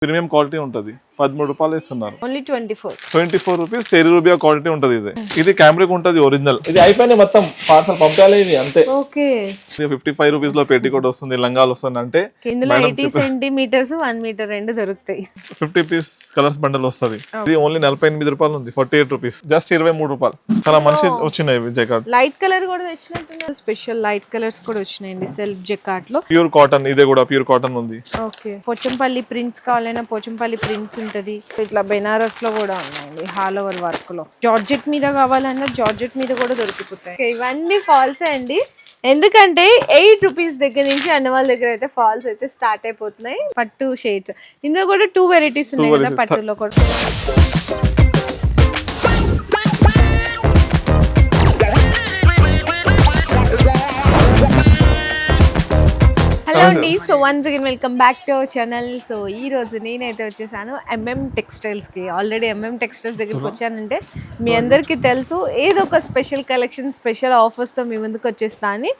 Premium quality ఉంటది. 13 రూపాయలు ఇస్తున్నారు. ఓన్లీ 24. 24 రూపీస్. 10 రూపాయ క్వాలిటీ ఉంటది. ఇది కెమెరాకి ఉంటది ఒరిజినల్. ఇది అయిపోయింది మొత్తం పార్సల్ పంపాలి ఇది అంతే. ఓకే. 55 రూపీస్ లో పెట్టికోట్ వస్తుంది, లంగాలు వస్తుంది అంటే ఇందులో 80 సెంటీమీటర్స్ 1 మీటర్ రెండు దొరుకుతాయి. 50 పీస్ కలర్స్ బండల్ వస్తుంది. ఇది ఓన్లీ 48 రూపాయలు ఉంది. 48 రూపీస్. జస్ట్ 23 రూపాయలు. చాలా మంచి వచ్చినాయి జకాట్. లైట్ కలర్ కూడా తెచ్చినట్టున్నారు. స్పెషల్ లైట్ కలర్స్ కూడా వచ్చినాయండి సెల్ఫ్ జకాట్ లో. Pure cotton. ఇదే కూడా ప్యూర్ కాటన్ ఉంది. ఓకే. పోచంపల్లి ప్రింట్స్ కావాలన్నా పోచంపల్లి ప్రింట్స్ ఉంటది. ఇట్లా బెనారస్ లో కూడా ఉన్నాయండి ఆల్ ఓవర్ వర్క్ లో. జార్జెట్ మీద కావాలన్నా జార్జెట్ మీద కూడా దొరికిపోతాయి. ఇవన్నీ ఫాల్స్ అండి. ఎందుకంటే 8 రూపీస్ దగ్గర నుంచి అన్న వాళ్ళ దగ్గర అయితే ఫాల్స్ అయితే స్టార్ట్ అయిపోతున్నాయి. పట్టు షేడ్స్ ఇందులో కూడా 2 వెరైటీస్ ఉన్నాయి కదా పట్టులో కూడా. హలో అండి. So once again welcome back to our channel. So ఈ రోజు నేనైతే వచ్చేసాను ఎంఎం టెక్స్టైల్స్కి. ఆల్రెడీ ఎంఎం టెక్స్టైల్స్ దగ్గరికి వచ్చానంటే మీ అందరికీ తెలుసు ఏదో ఒక స్పెషల్ కలెక్షన్ స్పెషల్ ఆఫర్స్తో మీ ముందుకు వచ్చేస్తా అని.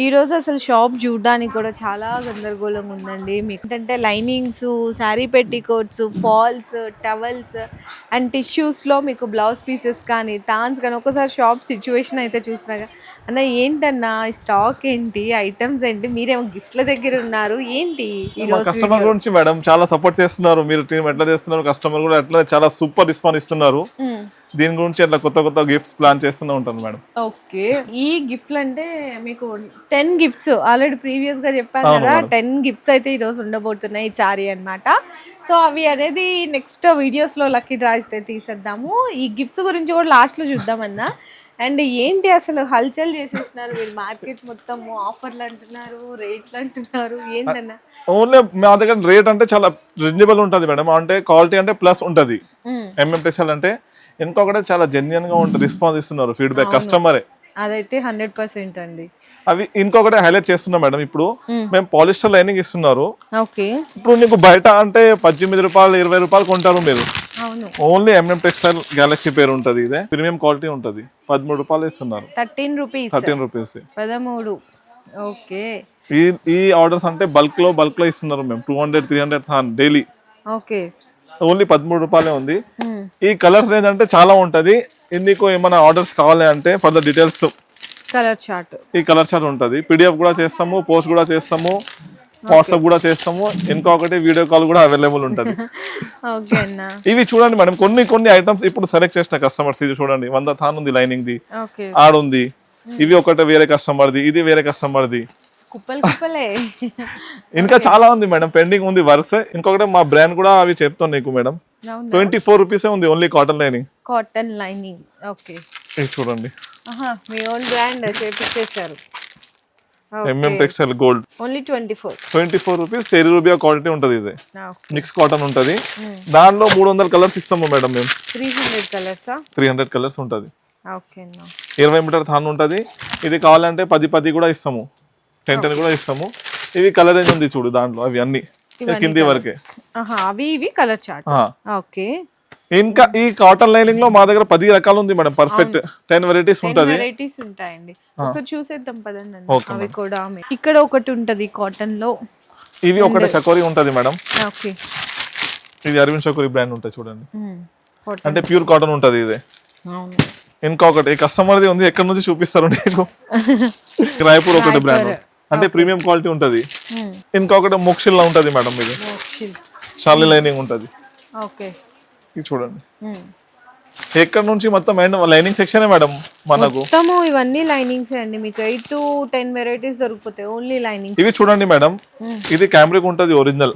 ఈరోజు అసలు షాప్ చూడడానికి కూడా చాలా గందరగోళంగా ఉందండి. మీకు ఏంటంటే linings, sari petticoats, falls, towels and టిష్యూస్లో మీకు బ్లౌజ్ పీసెస్ కానీ తాన్స్ కానీ ఒకసారి షాప్ సిచ్యువేషన్ అయితే చూసినాక అన్న ఏంటన్నా స్టాక్ ఏంటి, ఐటమ్స్ ఏంటి, మీరేమో గిఫ్ట్ల దగ్గర ఉన్నారు ఏంటి? కస్టమర్ గురించి మేడం చాలా సపోర్ట్ చేస్తున్నారు. మీరు టీమ్ ఎట్లా చేస్తున్నారు, కస్టమర్ కూడా అట్లా చాలా సూపర్ రెస్పాన్స్ ఇస్తున్నారు. దీని గురించి అట్లా కొత్త కొత్త గిఫ్ట్స్ ప్లాన్ చేస్తూనే ఉంటాను మేడం. ఓకే. ఈ గిఫ్ట్లు అంటే మీకు 10 గిఫ్ట్స్ ఆల్రెడీ ప్రీవియస్ గా చెప్పాను కదా. 10 గిఫ్ట్స్ అయితే ఈ రోజు ఉండబోతున్నాయి. ఈ సారీ అన్నమాట. సో అవి అనేది నెక్స్ట్ వీడియోస్ లో లక్కీ డ్రా అయితే తీసేద్దాము. ఈ గిఫ్ట్స్ గురించి కూడా లాస్ట్ లో చూద్దామన్నా. అండ్ ఏంటి అసలు హల్చల్ చేసేసినారు మీరు మార్కెట్ మొత్తం, ఆఫర్లు అంటున్నారు, రేట్లు అంటున్నారు, ఏంటన్నా? ఓన్లీ మా దగ్గర రేట్ అంటే చాలా రీజనబుల్ ఉంటుంది మేడం. అంటే క్వాలిటీ అంటే ప్లస్ ఉంటుంది. ఎంఎం టెక్స్టైల్ అంటే ఇంకొకటి చాలా జెన్యున్ గా ఉంటుంది. రెస్పాన్స్ ఇస్తున్నారు, ఫీడ్బ్యాక్ కస్టమరే. అదైతే 100% అండి. అవి ఇంకొకటి హైలైట్ చేస్తున్నాం మేడం. ఇప్పుడు మేము పాలిస్టర్ లైనింగ్ ఇస్తున్నారు. ఓకే. ఇప్పుడు నీకు బయట అంటే 18 రూపాయలు 20 రూపాయలు కొంటారు మీరు. ఓన్లీ ఎంఎం టెక్స్టైల్ గెలాక్సీ పేరు ఉంటది. ఇదే ప్రీమియం క్వాలిటీ ఉంటది. 13 రూపాయలు ఇస్తున్నారు. 13 రూపీస్. 13. ఓకే. ఈ ఆర్డర్స్ అంటే బల్క్ లో ఇస్తున్నారు మేము. 200-300 డైలీ. ఓకే. ఓన్లీ 13 రూపాయలే ఉంది. ఈ కలర్స్ రేంజ్ అంటే చాలా ఉంటది. నీకు ఏమైనా ఆర్డర్స్ కావాలి అంటే ఫర్దర్ డీటెయిల్స్ కలర్ చార్ట్, ఈ కలర్ చార్ట్ ఉంటది. పీడిఎఫ్ కూడా చేస్తాము, పోస్ట్ కూడా చేస్తాము, వాట్సాప్ కూడా చేస్తాము. ఇంకొకటి వీడియో కాల్ కూడా అవైలబుల్ ఉంటది. ఇవి చూడండి మేడం, కొన్ని ఐటమ్స్ ఇప్పుడు సెలెక్ట్ చేసిన కస్టమర్స్. ఇది చూడండి 100 థాన్ ఉంది, లైనింగ్ ది ఆడుంది. ఇవి ఒకటి వేరే కస్టమర్ది, ఇది వేరే కస్టమర్ది. ఇంకా చాలా ఉంది మేడం, పెండింగ్ ఉంది వర్క్స్. ఇంకొకటి మా బ్రాండ్ కూడా అవి చెప్తాను నీకు మేడం. 24 రూపీసే ఉంది ఓన్లీ కాటన్ లైనింగ్. ఓకే. ఇది చూడండి మీ ఓన్ బ్రాండ్ చేపించేశారు. MM textile gold. Only 24 rupees. 10 రూపాయ క్వాలిటీ ఉంటది. ఇది మిక్స్ కాటన్ ఉంటది. దానిలో 300 కలర్స్ ఇస్తాము మేడం మేము. 300 కలర్స్ ఉంటది. 20 మీటర్ థాన్ ఉంటది. ఇది కావాలంటే 10 కూడా ఇస్తాము, 10 కూడా ఇస్తాము. ఇవి కలర్ రేంజ్ ఉంది చూడు దాంట్లో. అవి అన్ని కింది వరకే. Colour chart. ఓకే. ఇంకా ఈ కాటన్ లైనింగ్ లో మా దగ్గర 10 రకాలు ఉంది మేడం. పర్ఫెక్ట్ 10 వెరైటీస్ ఉంటది. ఉంటాయండి. ఒకసారి చూసేద్దాం పదండి. అవి కూడా ఇక్కడ ఒకటి ఉంటది కాటన్ లో. ఇవి ఒకటి షకోరి ఉంటది మేడం. ఓకే. ఇది అరవింద్ షకోరి బ్రాండ్ ఉంటది చూడండి. అంటే ప్యూర్ కాటన్ ఉంటది ఇది. ఇంకొకటి కస్టమర్ది ఉంది, ఎక్కడ నుంచి చూపిస్తారు నీకు. రాయపూర్ ఒకటి బ్రాండ్ అంటే ప్రీమియం క్వాలిటీ ఉంటది. ఇంకొకటి మోక్షిల్ లా ఉంటది మేడం. ఇది షార్లీ లైనింగ్ ఉంటది. ఓకే. ఇది చూడండి. ఎక్కడ నుంచి మొత్తం లైనింగ్ సెక్షన్ మేడం మనకు. ఇవన్నీ లైనింగ్స్ అండి. మీకు 8 to 10 వెరైటీస్ దొరుకుతాయి ఓన్లీ లైనింగ్. ఇవి చూడండి మేడం, ఇది క్యామ్రిక్ ఉంటది ఒరిజినల్.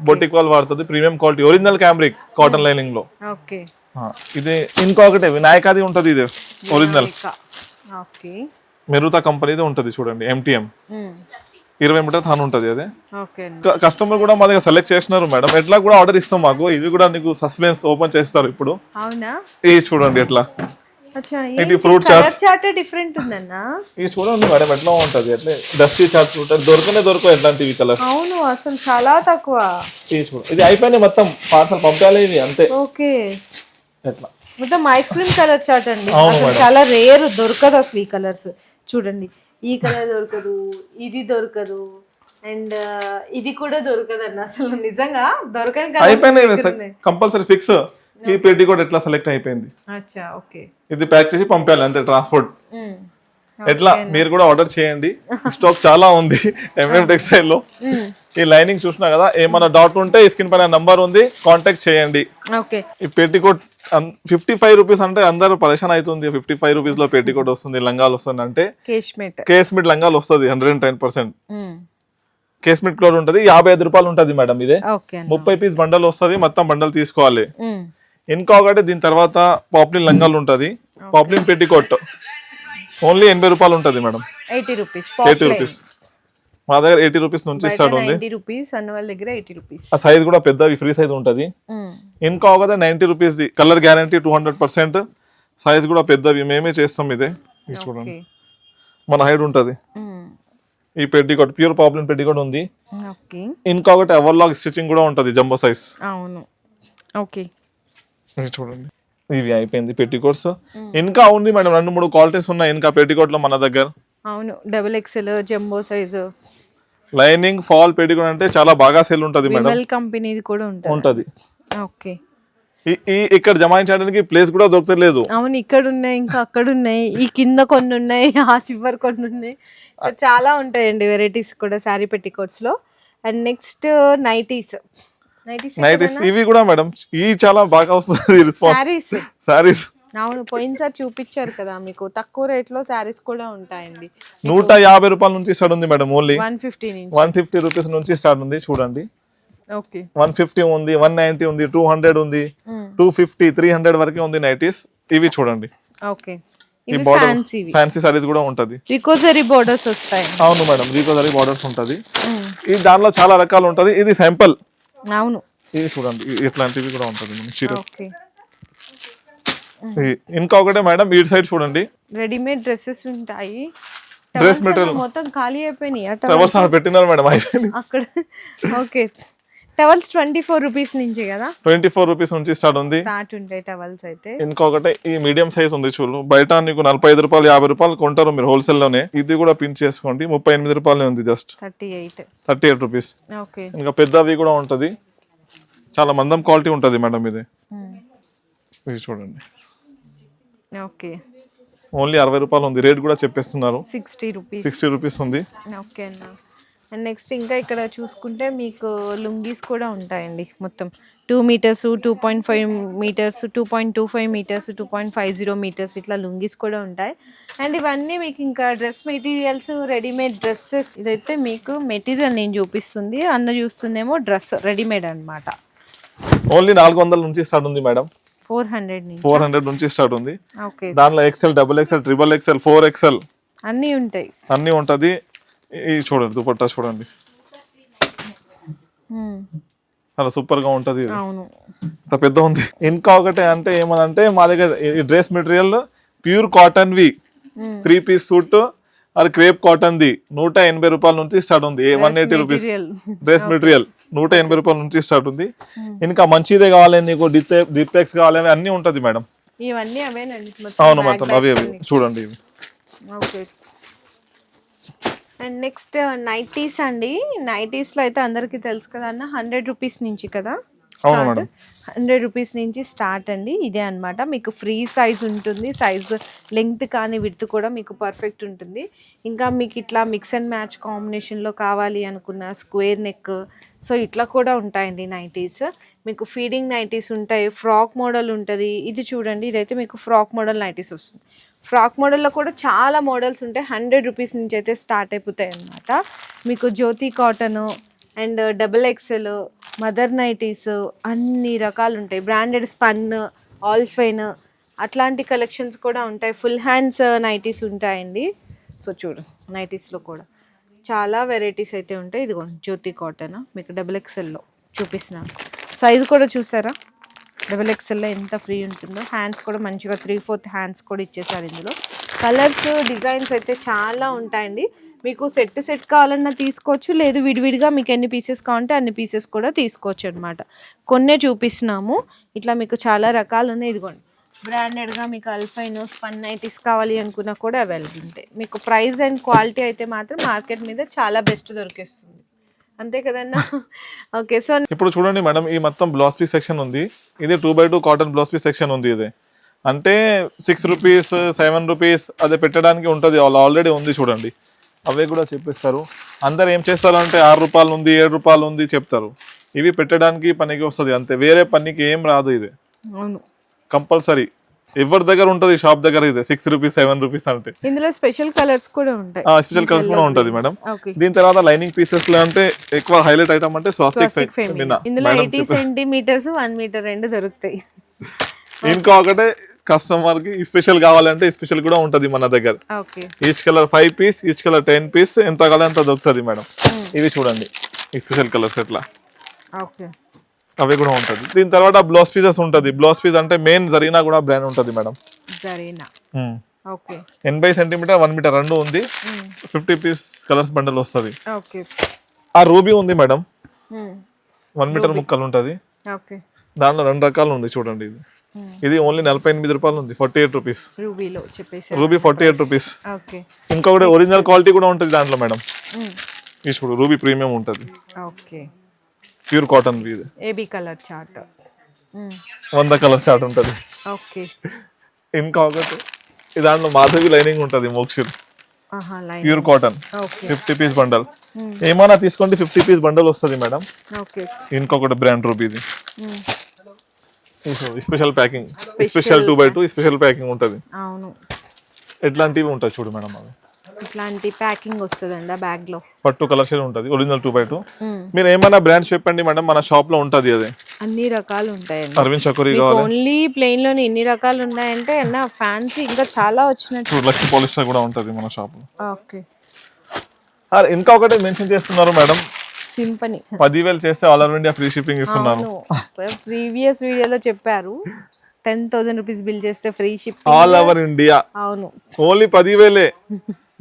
బొటిక్ వాళ్ళు వాడుతుంది premium quality original cambric cotton lining లో. ఓకే. ఇది ఇంకొకటి వినాయకాది ఉంటది. ఇది ఒరిజినల్ మెరుతా కంపెనీది ఉంటది చూడండి. MTM 20 మీటర్ థాన్ ఉంటది. అదే కస్టమర్ కూడా మా దగ్గర సెలెక్ట్ చేసినారు మేడం. ఎట్లా కూడా ఆర్డర్ ఇస్తాం మాకు. ఇవి కూడా నీకు సస్పెన్స్ ఓపెన్ చేస్తారు ఇప్పుడు. ఇది చూడండి ఎట్లా. ఇది ఫ్రూట్ చాట్ డిఫరెంట్ ఉందన్నా. ఇది చూడండి మేడం ఎట్లా ఉంటది. ఎట్లా డస్టీ చాట్ ఉంటది. దొరకవు ఎట్లాంటివి కలర్. అవును, అసలు చాలా తక్కువ. ఇది చూడండి, ఇది అయిపోయింది మొత్తం పార్సల్ పంపాలి ఇది అంతే. ఓకే. ఎట్లా మొత్తం ఐస్ క్రీమ్ కలర్ చాట్ అండి. చాలా రేర్, దొరకదు అసలు ఈ కలర్స్. చూడండి, ఈ కలర్ దొరకదు, ఇది దొరకదు. అండ్ ఇది కూడా దొరకదండి అసలు, నిజంగా దొరకని అయిపోయినాయి కంపల్సరీ ఫిక్స్. ఈ పెట్టి కూడా ఎట్లా సెలెక్ట్ అయిపోయింది. అచ్చా ఓకే. ఇది ప్యాక్ చేసి పంపాలి అంతే, ట్రాన్స్పోర్ట్. ఎట్లా మీరు కూడా ఆర్డర్ చేయండి, స్టాక్ చాలా ఉంది ఎంఎం టెక్స్టైల్ లో. ఈ లైనింగ్ చూసినా కదా, ఏమైనా డౌట్ ఉంటే స్క్రీన్ పైన నంబర్ ఉంది, కాంటాక్ట్ చేయండి. ఓకే. ఈ పెట్టికోట్ 55 రూపీస్ అంటే అందరూ పరేషాన్ అవుతుంది. 55 రూపీస్ లో పెట్టికోట్ వస్తుంది, లంగాలు వస్తుంది అంటే. కేస్మిట్ లంగాలు వస్తుంది 110%. కేస్మిట్ క్లోర్ ఉంటుంది, 55 రూపాయలు ఉంటుంది మేడం. ఇదే 30 పీస్ బండల్ వస్తుంది, మొత్తం బండల్ తీసుకోవాలి. ఇంకొకటి దీని తర్వాత పాప్లిన్ లంగాలు ఉంటుంది, పాప్లిన్ పెట్టికోట్ ఓన్లీ 80 రూపాయలు ఉంటుంది మేడం. 80 రూపీస్ మా దగ్గర 80 రూపీస్ నుంచి స్టార్ట్ ఉంది. ఆ సైజ్ కూడా పెద్ద ఫ్రీ సైజ్ ఉంటుంది. ఇంకొకటి 90 రూపీస్ కలర్ గ్యారంటీ 200%. సైజ్ కూడా పెద్దవి, మేమే చేస్తాం. ఇదే చూడండి, మన హైట్ ఉంటుంది. ఈ పెట్టికోట్ ప్యూర్ పాప్లిన్ పెట్టికోట్ ఉంది. ఇంకొకటి ఎవర్లాగ్ స్టిచింగ్ కూడా ఉంటుంది, జంబో సైజ్. చూడండి, ఇవి అయిపోయింది పెట్టికోట్స్. ఇంకా ఉంది మేడం, 2-3 క్వాలిటీస్ ఉన్నాయి ఇంకా పెట్టికోట్ లో మన దగ్గర. అవును, double XL, jumbo size, lining fall petticoat అంటే చాలా బాగా సేల్ ఉంటుంది మేడం. కంపెనీది కూడా ఉంటుంది. ఓకే. ఇక్కడ జమాయించడానికి ప్లేస్ కూడా దొరకలేదు. అవును, ఇక్కడ ఉన్నాయి, ఇంకా అక్కడ ఉన్నాయి, ఈ కింద కొన్ని ఉన్నాయి, ఆ చివరి కొన్ని ఉన్నాయి, చాలా ఉంటాయండి వెరైటీస్ కూడా శారీ పెట్టికోట్స్ లో. And next nighties. ఇవి కూడా మేడం, ఇవి చాలా బాగా వస్తుంది సారీస్. అవును, పోయినసారి చూపించారు కదా మీకు, తక్కువ రేట్ లో శారీస్ కూడా ఉంటాయండి. 150 రూపాయల నుంచి స్టార్ట్ ఉంది మేడం. ఓన్లీ 150 రూపీస్ నుంచి స్టార్ట్ ఉంది. చూడండి, ఓకే. 150 ఉంది, 190 ఉంది, 200 ఉంది, 250, 300 వరకే ఉంది నైటీస్. ఇవి చూడండి, ఓకే. ఈ బోర్డర్ ఫ్యాన్సీ సారీస్ కూడా ఉంటది. రికోజరీ బోర్డర్స్ వస్తాయి. అవును మేడం, రికోజరీ బోర్డర్స్ ఉంటది. ఈ దానిలో చాలా రకాలు ఉంటది. ఇది శాంపుల్. అవును, ఇది చూడండి, ఇట్లాంటివి కూడా ఉంటది. ఇంకొకటి మేడం, ఈ సైడ్ చూడండి, రెడీమేడ్ డ్రెస్సెస్ ఉంటాయి. డ్రెస్ మెటీరియల్ మొత్తం ఖాళీ అయిపోయినాయి పెట్టినారు మేడం, అక్కడ. ఓకే. టవల్స్ 24 రూపీస్ నుంచి కదా, 24 రూపీస్ నుంచి స్టార్ట్ ఉంది. స్టార్ట్ ఉంటాయి టవల్స్ అయితే. ఇంకొకటి ఈ మీడియం సైజ్ ఉంది చూడు, బయట నీకు 45 రూపాయలు 50 రూపాయలు కొంటారు మీరు హోల్సేల్ లోనే. ఇది కూడా పిన్ చేసుకోండి, 38 రూపాయలే ఉంది, జస్ట్ 38 రూపీస్. ఇంకా పెద్దవి కూడా ఉంటది, చాలా మందం క్వాలిటీ ఉంటది మేడం. ఇది చూడండి, ఓకే. ఓన్లీ 60 రూపాయలు ఉంది. రేట్ కూడా చెప్పేస్తున్నారు, 60 రూపీస్ ఉంది. ఓకే అన్న. అండ్ నెక్స్ట్ ఇంకా ఇక్కడ చూసుకుంటే మీకు లుంగీస్ కూడా ఉంటాయండి. మొత్తం 2 మీటర్స్, 2.5 మీటర్స్, 2.25 మీటర్స్, 2.50 మీటర్స్ ఇట్లా లుంగీస్ కూడా ఉంటాయి. అండ్ ఇవన్నీ మీకు ఇంకా డ్రెస్ మెటీరియల్స్, రెడీమేడ్ డ్రెస్సెస్. ఇదైతే మీకు మెటీరియల్ నేను చూపిస్తుంది, అన్న చూస్తుందేమో డ్రెస్ రెడీమేడ్ అనమాట. ఓన్లీ 400 నుంచి స్టార్ట్ ఉంది మేడం. 400 నుంచి స్టార్ట్ ఉంది. దానిలో XL, double XL, triple XL, 4XL అన్ని ఉంటాయి, అన్ని ఉంటది. ఇది చూడండి, దుపట్టా చూడండి, చాలా సూపర్ గా ఉంటది. ఇంత పెద్ద ఉంది. ఇంకా ఒకటి అంటే ఏమనంటే మా దగ్గర ఈ డ్రెస్ మెటీరియల్ ప్యూర్ కాటన్ వి 3 పీస్ సూట్ అది క్రేప్ కాటన్ ది 180 రూపాయల నుంచి స్టార్ట్ ఉంది. 180 రూపీస్ డ్రెస్ మెటీరియల్ 180 రూపాయల నుంచి స్టార్ట్ ఉంది. ఇంకా మంచిదే కావాలి నీకు, డిప్లెక్స్ కావాలి, అన్ని ఉంటది మేడం. ఇవన్నీ అవేనండి. అవును మొత్తం అవి చూడండి ఇవి. ఓకే. అండ్ నెక్స్ట్ నైటీస్ అండి. నైటీస్లో అయితే అందరికీ తెలుసు కదా అన్న, 100 రూపీస్ నుంచి కదా స్టార్ట్. 100 రూపీస్ నుంచి స్టార్ట్ అండి. ఇదే అనమాట, మీకు ఫ్రీ సైజ్ ఉంటుంది. సైజ్ లెంగ్త్ కానీ విడ్త్ కూడా మీకు పర్ఫెక్ట్ ఉంటుంది. ఇంకా మీకు ఇట్లా మిక్స్ అండ్ మ్యాచ్ కాంబినేషన్లో కావాలి అనుకున్న స్క్వేర్ నెక్, సో ఇట్లా కూడా ఉంటాయండి నైటీస్. మీకు ఫీడింగ్ నైటీస్ ఉంటాయి, ఫ్రాక్ మోడల్ ఉంటుంది. ఇది చూడండి, ఇదైతే మీకు ఫ్రాక్ మోడల్ నైటీస్ వస్తుంది. ఫ్రాక్ మోడల్లో కూడా చాలా మోడల్స్ ఉంటాయి. 100 రూపీస్ నుంచి అయితే స్టార్ట్ అయిపోతాయి అన్నమాట. మీకు Jyoti cotton and double excel, mother nighties అన్ని రకాలు ఉంటాయి. బ్రాండెడ్ స్పన్, ఆల్ఫైన్ అట్లాంటి కలెక్షన్స్ కూడా ఉంటాయి. ఫుల్ హ్యాండ్స్ నైటీస్ ఉంటాయండి. సో చూడు, నైటీస్లో కూడా చాలా వెరైటీస్ అయితే ఉంటాయి. ఇదిగోండి జ్యోతి కాటన్ మీకు డబుల్ ఎక్సెల్లో చూపిస్తున్నాను. సైజు కూడా చూసారా, డబుల్ ఎక్సెల్లో ఎంత ఫ్రీ ఉంటుందో. హ్యాండ్స్ కూడా మంచిగా 3/4 హ్యాండ్స్ కూడా ఇచ్చేసారు ఇందులో. కలర్స్, డిజైన్స్ అయితే చాలా ఉంటాయండి. మీకు సెట్ కావాలన్నా తీసుకోవచ్చు, లేదు విడివిడిగా మీకు ఎన్ని పీసెస్ కావాలంటే అన్ని పీసెస్ కూడా తీసుకోవచ్చు అనమాట. కొన్నే చూపిస్తున్నాము, ఇట్లా మీకు చాలా రకాలు ఉన్నాయి. ఇదిగోండి బ్రాండెడ్గా మీకు అల్ఫైన్, స్పన్ నైటీస్ కావాలి అనుకున్నా కూడా అవైలబుల్ ఉంటాయి. మీకు ప్రైస్ అండ్ క్వాలిటీ అయితే మాత్రం మార్కెట్ మీద చాలా బెస్ట్ దొరికేస్తుంది. అంతే కదన్నా. ఓకే, సో ఇప్పుడు చూడండి మేడం, ఈ మొత్తం బ్లౌజ్ పీస్ సెక్షన్ ఉంది. ఇది 2x2 cotton blouse piece section ఉంది. ఇది అంటే 6 రూపీస్ 7 రూపీస్ అదే పెట్టడానికి ఉంటుంది. ఆల్రెడీ ఉంది చూడండి. అవే కూడా చెప్పిస్తారు. అందరు ఏం చేస్తారు అంటే 6 రూపాయలు ఉంది, 7 రూపాయలు ఉంది చెప్తారు. ఇవి పెట్టడానికి పనికి వస్తుంది అంతే, వేరే పనికి ఏం రాదు. ఇది అవును, కంపల్సరీ ఎవరి దగ్గర ఉంటుంది, షాప్ దగ్గర. ఇది 6 రూపీస్ 7 రూపీస్ అంటే. ఇందులో స్పెషల్ కలర్స్ కూడా ఉంటాయి. స్పెషల్ కలర్స్ కూడా ఉంటుంది మేడం. ఓకే, దీని తర్వాత లైనింగ్ పీసెస్ లో అంటే ఎక్కువ హైలైట్ ఐటమ్ అంటే స్వాస్తిక్ ఫెమినా. ఇందులో 80 సెంటీమీటర్స్ 1 మీటర్ రెండు దొరుకుతాయి. ఇంకా ఒకటే కస్టమర్ కి స్పెషల్ కావాలంటే స్పెషల్ కూడా ఉంటది మన దగ్గర. Okay, each colour 5 piece, each colour 10 piece, ఎంత కావాలి అంత దొరుకుతుంది మేడం. ఇవి చూడండి ఈ స్పెషల్ కలర్స్ ఎట్లా. ఓకే, అవి కూడా ఉంటది. దీని తర్వాత బ్లౌజ్ పీసెస్ ఉంటది. బ్లౌజ్ పీస్ అంటే మెయిన్ జరీనా కూడా బ్రాండ్ ఉంటది madam. Zarina. Okay, 80 centimetre 1 metre రెండు ఉంది. 50 పీస్ కలర్స్ బండల్ వస్తుంది. ఓకే, ఆ రూబీ ఉంది మేడం, 1 మీటర్ ముక్కలు ఉంటది. ఓకే, దాంట్లో 2 రకాలు ఉంది చూడండి. ఇది ఓన్లీ 48 రూపాయలు ఉంది, 48 రూపీస్. రూబీలో చెప్పేసి రూబీ 48 రూపీస్. ఓకే, ఇంకొకటి ఒరిజినల్ క్వాలిటీ కూడా ఉంటుంది దాంట్లో మేడం. ఇది చూడు, రూబీ ప్రీమియం ఉంటుంది, ఓకే, ప్యూర్ కాటన్. ఇది AB colour chart 100 colour chart ఉంటుంది. ఓకే, ఇంకా ఒకటి దాంట్లో మాధవి లైనింగ్ ఉంటుంది, మోక్షిర్ pure cotton, okay, 50 piece bundle. ఏమైనా తీసుకోండి 50 పీస్ బండల్ వస్తుంది మేడం. ఓకే, ఇంకొకటి బ్రాండ్ రూబీది special packing, special 2x2 special packing ఉంటుంది. అవును, ఎట్లాంటివి ఉంటాయి చూడు మేడం. అవి ఇట్లాంటి ప్యాకింగ్ వస్తుందండి బ్యాగ్ లో. పట్టు కలర్ షేడ్ ఉంటుంది, ఒరిజినల్ 2x2. మీరు ఏమైనా బ్రాండ్స్ చెప్పండి మేడం, మన షాప్ లో ఉంటుంది. అది అన్ని రకాలు ఉంటాయండి. అరవింద్ చకోరి కావాలి, ఓన్లీ ప్లెయిన్ లోనే ఇన్ని రకాలు ఉన్నాయంటే అన్న ఫ్యాన్సీ ఇంకా చాలా వచ్చినట్టు. లక్కీ పాలిస్టర్ కూడా ఉంటుంది మన షాప్ లో. ఓకే, ఇంకా ఒకటి మెన్షన్ చేస్తున్నారు మేడం, సింపని 10,000 చేస్తే all over India free shipping ఇస్తున్నారు. ప్రీవియస్ వీడియోలో చెప్పారు 10,000 రూపీస్ బిల్ చేస్తే free shipping all over India. అవును, ఓన్లీ 10,000.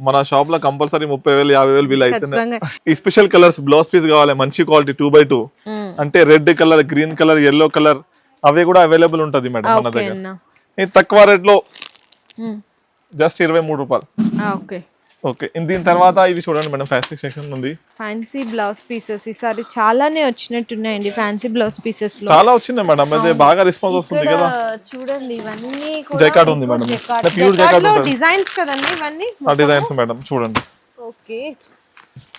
మన షాప్ లో కంపల్సరీ 30,000 50,000 బిల్ అవుతుంది. ఈ స్పెషల్ కలర్స్ బ్లౌజ్ పీస్ కావాలి, మంచి క్వాలిటీ 2x2 అంటే red colour, green colour, yellow colour, అవి కూడా అవైలబుల్ ఉంటది మేడం మన దగ్గర. ఇది తక్కువ రేట్ లో జస్ట్ 23 రూపాయలు. Okay, okay. దీని తర్వాత ఇవి చూడండి మేడం, ఫ్యాన్సీ సెక్షన్ ఉంది. ఫ్యాన్సీ బ్లౌజ్ పీసెస్ ఈసారి చాలానే వచ్చినట్టున్నాయండి. ఫ్యాన్సీ బ్లౌజ్ పీసెస్ లో చాలా వచ్చినాయి మేడం, అదే బాగా రెస్పాన్స్ వస్తుంది కదా. చూడండి ఇవన్నీ జైకార్డ్ ఉంది మేడం, ప్యూర్ జైకార్డ్ ఉంటుంది. డిజైన్స్ కదండి ఇవన్నీ. ఆ డిజైన్స్ మేడం చూడండి, ఓకే,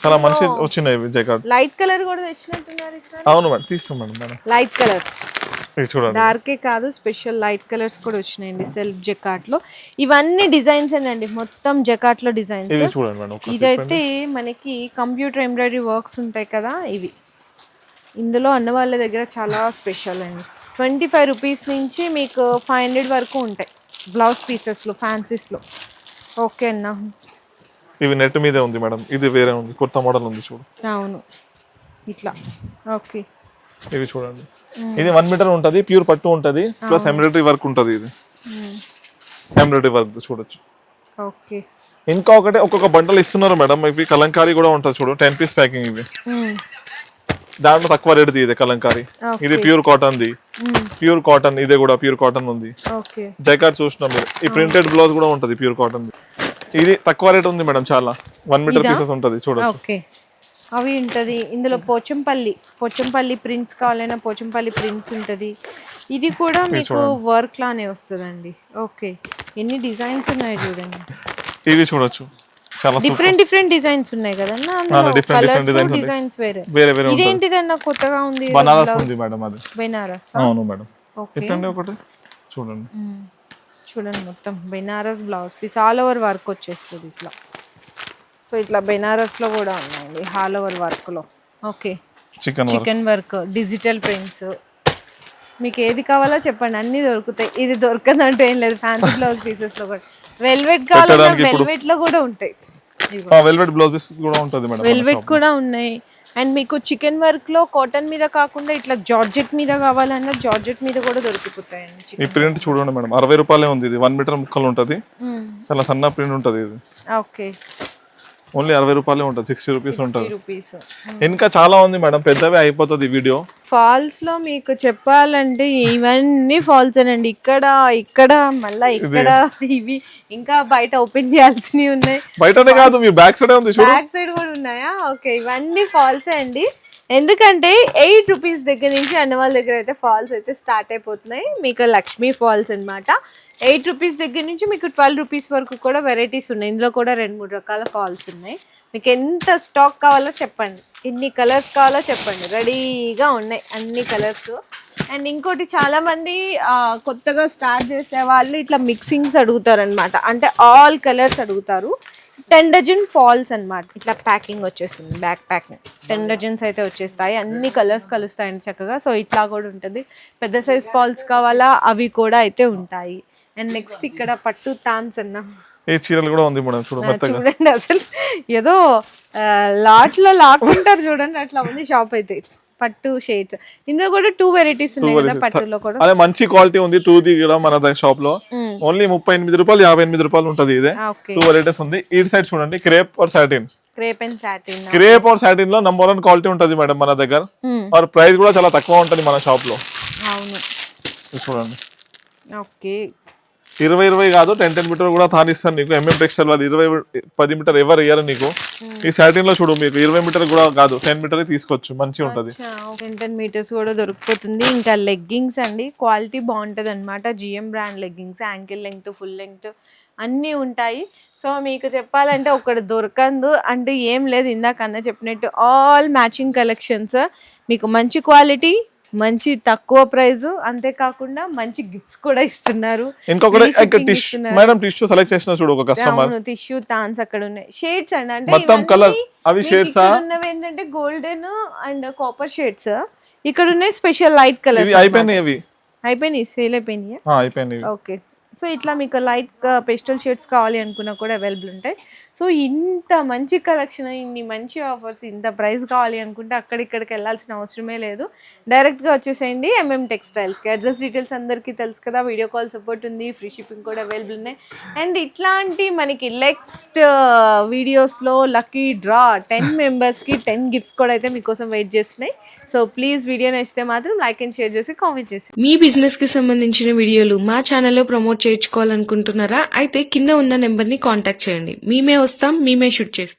చాలా మంచి వచ్చినాయి జైకార్డ్. లైట్ కలర్ కూడా తెచ్చినట్టున్నారు ఈసారి. అవును మేడం, తీస్తాం మేడం. లైట్ కలర్స్ ఇది చూడండి, డార్కే కాదు, స్పెషల్ లైట్ కలర్స్ కూడా వచ్చినాయండి సెల్ఫ్ జకాట్ లో. ఇవన్నీ డిజైన్స్ అండి, మొత్తం జకాట్ లో డిజైన్స్. ఇది చూడండి మేడం, ఇదైతే మనకి కంప్యూటర్ ఎంబ్రాయిడరీ వర్క్స్ ఉంటాయి కదా ఇవి. ఇందులో అన్న వాళ్ళ దగ్గర చాలా స్పెషల్ అండి. 25 రూపీస్ నుంచి మీకు 500 వరకు ఉంటాయి బ్లౌజ్ పీసెస్ లో, ఫ్యాన్సీస్ లో. ఓకే అన్న, ఇవి నెట్ మీదే ఉంది మేడం. ఇది వేరే ఉంది, కొత్త మోడల్ ఉంది చూడు. అవును, ఇట్లా. ఓకే, ఇవి చూడండి, ఇది 1 మీటర్ ఉంటది, ప్యూర్ పట్టు ఉంటది, ప్లస్ ఎంబ్రాయిడరీ వర్క్ ఉంటది. ఇది ఎంబ్రాయిడరీ వర్క్ చూడొచ్చు. ఓకే, ఇంకా ఒకటి ఒక్కొక్క బండల్ ఇస్తున్నారు మేడం. ఇవి కలంకారీ కూడా ఉంటది చూడు, 10 పీస్ ప్యాకింగ్. ఇవి దాంట్లో తక్కువ రేట్ ఇది కలంకారీ. ఇది pure cotton the, pure cotton. ఇదే కూడా ప్యూర్ కాటన్ ఉంది. ఓకే, జైకార్డ్ చూసినాం మీరు. ఈ ప్రింటెడ్ బ్లౌజ్ కూడా ఉంటది ప్యూర్ కాటన్ ది. ఇది తక్కువ రేట్ ఉంది మేడం, చాలా 1 మీటర్ పీసెస్ ఉంటది చూడొచ్చు. ఓకే, అవి ఉంటది. ఇందులో పోచంపల్లి ప్రింట్స్ కావాలన్నా పోచంపల్లి ప్రింట్స్ ఉంటది. ఇది కూడా మీకు వర్క్ లానే వస్తుందండి. ఓకే, ఎన్ని డిజైన్స్ ఉన్నాయో చూడండి. ఇవి చూడొచ్చు, చాలా డిఫరెంట్ డిజైన్స్ ఉన్నాయి కదన్నా. డిజైన్స్ వేరే. ఇదేంటిదన్నా కొత్తగా ఉంది? బనారస్ ఉంది మేడం. అది బెనారస్. అవును మేడం. ఇట్లండి ఒకటి చూడండి, చూడండి మొత్తం Banaras blouse piece all over work వచ్చేస్తుంది ఇట్లా. సో ఇట్లా బెనారస్ లో కూడా ఉన్నాయండి ఆల్ ఓవర్ వర్క్ లో. Okay, chikan work, digital prints, మీకు ఏది కావాలో చెప్పండి, అన్ని దొరుకుతాయి. ఇది దొరకదంటే ఏం లేదు. ఫ్యాన్సీ బ్లౌజ్ పీసెస్ లో కూడా వెల్వెట్ కావాలన్నా వెల్వెట్ లో కూడా ఉంటాయి. వెల్వెట్ బ్లౌజ్ పీసెస్ కూడా ఉంటది మేడం, వెల్వెట్ కూడా ఉన్నాయి. అండ్ మీకు చికెన్ వర్క్ లో కాటన్ మీద కాకుండా ఇట్లా జార్జెట్ మీద కావాలన్నా జార్జెట్ మీద కూడా దొరికిపోతాయండి. ఈ ప్రింట్ చూడండి మేడం, 60 రూపాయలే ఉంది. ఇది 1 మీటర్ ముక్కలు ఉంటది, చాలా సన్న ప్రింట్ ఉంటది ఇది. ఓకే, ఓన్లీ 60 రూపాయలే ఉంటుంది, 60 రూపీస్ ఉంటుంది. రూపీస్. ఇంకా చాలా ఉంది మేడం, పెద్దవే అయిపోతుంది వీడియో. ఫాల్స్ లో మీకు చెప్పాలంటే ఇవన్నీ ఫాల్స్ అండి. ఇక్కడ మళ్ళా ఇక్కడ ఇవి ఇంకా బయట ఓపెన్ చేయాల్సినవి ఉన్నాయి. బయటనే కాదు, మీ బ్యాక్ సైడ్ ఉంది చూడు. బ్యాక్ సైడ్ కూడా ఉన్నాయా? ఓకే, ఇవన్నీ ఫాల్స్ అండి. ఎందుకంటే 8 రూపీస్ దగ్గర నుంచి అన్నవాళ్ళ దగ్గర అయితే ఫాల్స్ అయితే స్టార్ట్ అయిపోతున్నాయి. మీకు లక్ష్మీ ఫాల్స్ అన్నమాట. 8 రూపీస్ దగ్గర నుంచి మీకు 12 రూపీస్ వరకు కూడా వెరైటీస్ ఉన్నాయి. ఇందులో కూడా 2-3 రకాల ఫాల్స్ ఉన్నాయి. మీకు ఎంత స్టాక్ కావాలో చెప్పండి, ఎన్ని కలర్స్ కావాలో చెప్పండి, రెడీగా ఉన్నాయి అన్ని కలర్స్. అండ్ ఇంకోటి చాలా మంది కొత్తగా స్టార్ట్ చేసే వాళ్ళు ఇట్లా మిక్సింగ్స్ అడుగుతారు అనమాట. అంటే ఆల్ కలర్స్ అడుగుతారు. 10 డజన్ ఫాల్స్ అన్నమాట. ఇట్లా ప్యాకింగ్ వచ్చేస్తుంది, బ్యాక్ ప్యాకింగ్ 10 డజన్స్ అయితే వచ్చేస్తాయి. అన్ని కలర్స్ కలుస్తాయండి చక్కగా. సో ఇట్లా కూడా ఉంటుంది. పెద్ద సైజ్ ఫాల్స్ కావాలా, అవి కూడా అయితే ఉంటాయి. అండ్ నెక్స్ట్ ఇక్కడ పట్టు తాన్స్ అన్న ఏ చీరలు కూడా ఉంది మేడం, చూడండి. అసలు ఏదో లాట్లో లాక్కుంటారు చూడండి, అట్లా ఉంది షాప్ అయితే. పట్టు షేడ్స్ ఇందులో కూడా 2 వెరైటీస్ ఉన్నాయి కదా పట్టులో కూడా. అదే మంచి క్వాలిటీ ఉంది. 2 కూడా మన షాప్ లో ఓన్లీ 38 రూపాయలు, 58 రూపాయలు ఉంటది. ఇదే 2 వెరైటీస్ ఉంది. ఈ సైడ్ చూడండి, crepe or satin. Crepe and satin. Crepe or satin లో నంబర్ 1 క్వాలిటీ ఉంటది మేడం మన దగ్గర. और ప్రైస్ కూడా చాలా తక్కువ ఉంటది మన షాప్ లో. అవును, చూడండి. ఓకే, 20 కాదు, 10 మీటర్ కూడా తానిస్తాను నీకు. ఎంఎం టెక్స్టైల్ వాళ్ళు 10 మీటర్ ఎవరు ఇయ్యారు నీకు. ఈ సాటిన్ లో చూడు, మీకు 20 మీటర్ కూడా కాదు, 10 మీటర్ తీసుకోవచ్చు, మంచిగా ఉంటది. 10 మీటర్స్ కూడా దొరికిపోతుంది. ఇంకా లెగ్గింగ్స్ అండి, క్వాలిటీ బాగుంటది అనమాట. GM brand leggings, ankle length, full length అన్నీ ఉంటాయి. సో మీకు చెప్పాలంటే ఒకటి దొరకందు అంటే ఏం లేదు. ఇందాక అన్న చెప్పినట్టు ఆల్ మ్యాచింగ్ కలెక్షన్స్, మీకు మంచి క్వాలిటీ, మంచి తక్కువ ప్రైస్, అంతేకాకుండా మంచి గిఫ్ట్స్ కూడా ఇస్తున్నారు. ఇంకొకటి మేడం టిష్యూ సెలెక్ట్ చేసిన చూడు ఒక కస్టమర్. టిష్యూ తాన్స్ అక్కడ ఉన్నాయి. షేడ్స్ అండి, అంటే మొత్తం కలర్ అవి షేడ్స్ ఉన్నవి ఏంటంటే గోల్డెన్ అండ్ కాపర్ షేడ్స్. ఇక్కడ ఉన్నాయి స్పెషల్ లైట్ కలర్స్. అయిపోయినాయి, సేల్ అయిపోయినాయి. ఓకే, సో ఇట్లా మీకు లైట్ పెస్టల్ షేడ్స్ కావాలి అనుకున్నా కూడా అవైలబుల్ ఉంటాయి. సో ఇంత మంచి కలెక్షన్, ఇన్ని మంచి ఆఫర్స్, ఇంత ప్రైస్ కావాలి అనుకుంటే అక్కడిక్కడికి వెళ్ళాల్సిన అవసరమే లేదు. డైరెక్ట్గా వచ్చేసేయండి ఎంఎం టెక్స్టైల్స్కి. అడ్రస్ డీటెయిల్స్ అందరికీ తెలుసు కదా. వీడియో కాల్ సపోర్ట్ ఉంది, ఫ్రీ షిప్పింగ్ కూడా అవైలబుల్ ఉన్నాయి. అండ్ ఇట్లాంటి మనకి నెక్స్ట్ వీడియోస్లో లక్కీ డ్రా 10 మెంబర్స్కి 10 గిఫ్ట్స్ కూడా అయితే మీకోసం వెయిట్ చేస్తున్నాయి. సో ప్లీజ్ వీడియో నచ్చితే మాత్రం లైక్ అండ్ షేర్ చేసి కామెంట్ చేసి. మీ బిజినెస్ కి సంబంధించిన వీడియోలు మా ఛానల్లో ప్రమోట్ చేయించుకోవాలనుకుంటున్నారా? అయితే కింద ఉన్న నెంబర్ ని కాంటాక్ట్ చేయండి. మేమే వస్తాం, మేమే షూట్ చేస్తాం.